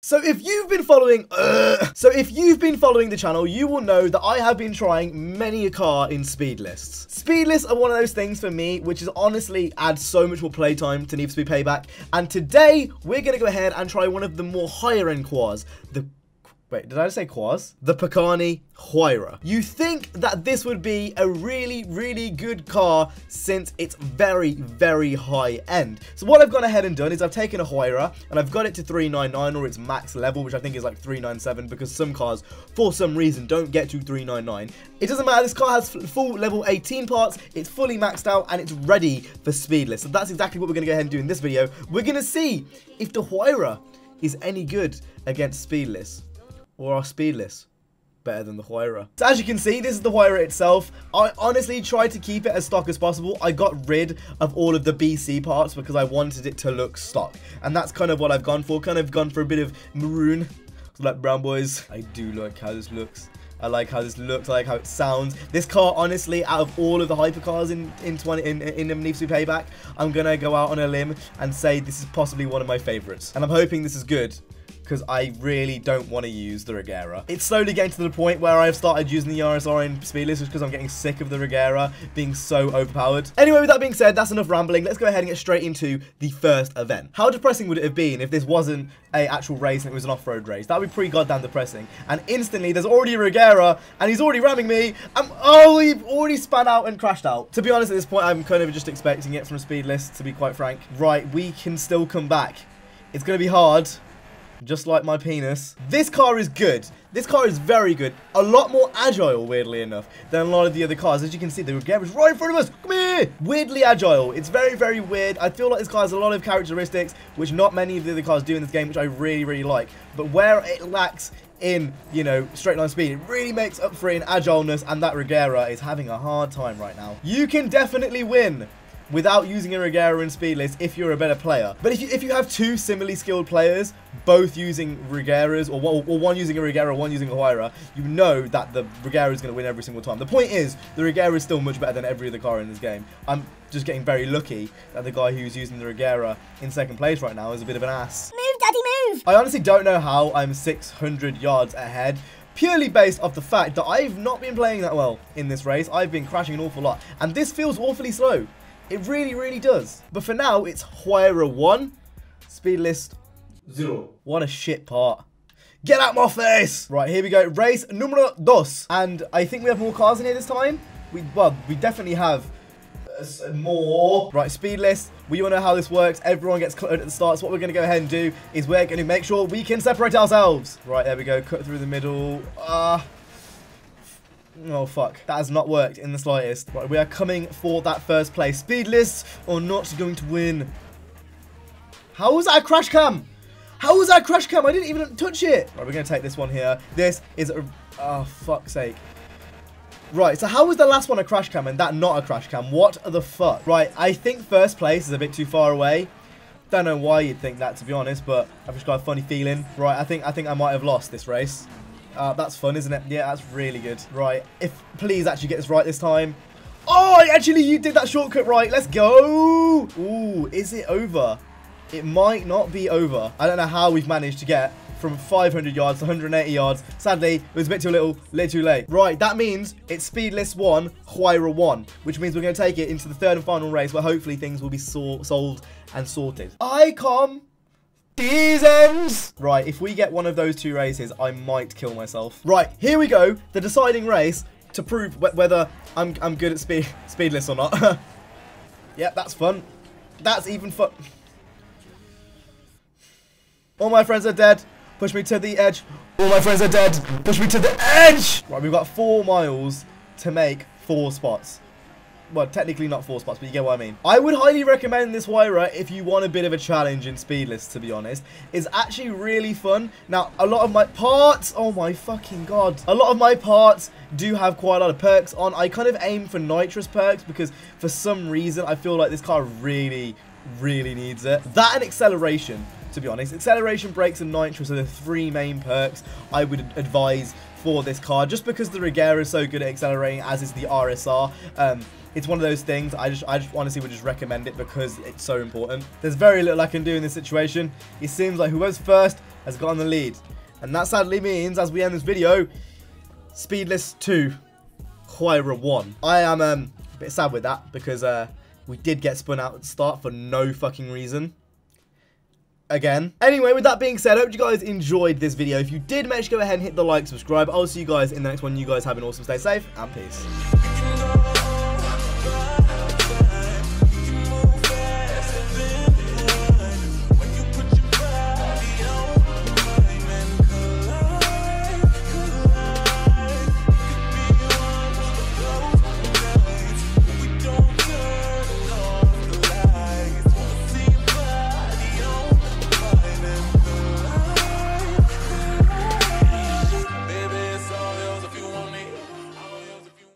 So if you've been following the channel, you will know that I have been trying many a car in speed lists. Speed lists are one of those things for me, which is honestly adds so much more playtime to Need for Speed Payback. And today we're gonna go ahead and try one of the more higher end cars. Wait, did I just say Quaz? The Pagani Huayra. You think that this would be a really, really good car since it's very, very high end. So what I've gone ahead and done is I've taken a Huayra and I've got it to 399 or its max level, which I think is like 397 because some cars, for some reason, don't get to 399. It doesn't matter, this car has full level 18 parts, it's fully maxed out and it's ready for speedless. So that's exactly what we're gonna go ahead and do in this video. We're gonna see if the Huayra is any good against speedless. Or are speedless better than the Huayra? So as you can see, this is the Huayra itself. I honestly tried to keep it as stock as possible. I got rid of all of the BC parts because I wanted it to look stock. And that's kind of what I've gone for. Kind of gone for a bit of maroon. Like brown boys. I do like how this looks. I like how this looks, I like how it sounds. This car, honestly, out of all of the hypercars in Need for Speed Payback, I'm gonna go out on a limb and say this is possibly one of my favorites. And I'm hoping this is good, because I really don't want to use the Regera. It's slowly getting to the point where I've started using the RSR in Speedless just because I'm getting sick of the Regera being so overpowered. Anyway, with that being said, that's enough rambling. Let's go ahead and get straight into the first event. How depressing would it have been if this wasn't an actual race and it was an off-road race? That would be pretty goddamn depressing. And instantly, there's already a Regera, and he's already ramming me. Oh, he already spun out and crashed out. To be honest, at this point, I'm kind of just expecting it from Speedless, to be quite frank. Right, we can still come back. It's going to be hard. Just like my penis. This car is good. This car is very good. A lot more agile, weirdly enough, than a lot of the other cars. As you can see, the Regera is right in front of us. Come here. Weirdly agile. It's very, very weird. I feel like this car has a lot of characteristics, which not many of the other cars do in this game, which I really, really like. But where it lacks in, you know, straight line speed, it really makes up for it in agileness, and that Regera is having a hard time right now. You can definitely win without using a Regera in Speedless if you're a better player. But if you have two similarly skilled players, both using Regeras, or one using a Regera, one using a Huayra, you know that the Regera is going to win every single time. The point is, the Regera is still much better than every other car in this game. I'm just getting very lucky that the guy who's using the Regera in second place right now is a bit of an ass. Move, daddy, move! I honestly don't know how I'm 600 yards ahead, purely based off the fact that I've not been playing that well in this race. I've been crashing an awful lot, and this feels awfully slow. It really, really does. But for now, it's Huayra 1, Speedless 0. What a shit part. Get out my face! Right, here we go. Race numero dos. And I think we have more cars in here this time. We definitely have more. Right, Speedless. We all know how this works. Everyone gets cut at the start. So what we're going to go ahead and do is we're going to make sure we can separate ourselves. Right, there we go. Cut through the middle. Oh, fuck. That has not worked in the slightest. Right, we are coming for that first place. Speedless are not going to win. How was that a crash cam? How was that a crash cam? I didn't even touch it. Right, we're going to take this one here. This is a... Oh, fuck's sake. Right, so how was the last one a crash cam and that not a crash cam? What the fuck? Right, I think first place is a bit too far away. Don't know why you'd think that, to be honest, but I've just got a funny feeling. Right, I think I might have lost this race. That's fun, isn't it? Yeah, that's really good. Right, please actually get this right this time. Oh, you did that shortcut right. Let's go. Ooh, is it over? It might not be over. I don't know how we've managed to get from 500 yards to 180 yards. Sadly, it was a bit too little too late. Right, that means it's Speedless 1, Huayra 1, which means we're going to take it into the third and final race where hopefully things will be solved and sorted. Right, if we get one of those two races, I might kill myself. Right, here we go. The deciding race to prove whether I'm good at Speedless or not. Yep, that's fun. That's even fun. All my friends are dead. Push me to the edge. All my friends are dead. Push me to the edge. Right, we've got 4 miles to make 4 spots. Well, technically not 4 spots, but you get what I mean. I would highly recommend this Huayra if you want a bit of a challenge in Speedless, to be honest. It's actually really fun. Now, a lot of my parts, oh my fucking god. A lot of my parts do have quite a lot of perks on. I kind of aim for nitrous perks because for some reason, I feel like this car really, really needs it. That and acceleration, to be honest. Acceleration, brakes, and nitrous are the 3 main perks I would advise for this car, just because the Regera is so good at accelerating, as is the RSR. It's one of those things, I just honestly would just recommend it because it's so important. There's very little I can do in this situation. It seems like whoever's first has gotten the lead. And that sadly means, as we end this video, Speedlists 2, Huayra 1. I am a bit sad with that because we did get spun out at the start for no fucking reason. Again. Anyway, with that being said, I hope you guys enjoyed this video. If you did, make sure to go ahead and hit the like, subscribe. I'll see you guys in the next one. You guys have an awesome, stay safe, and peace.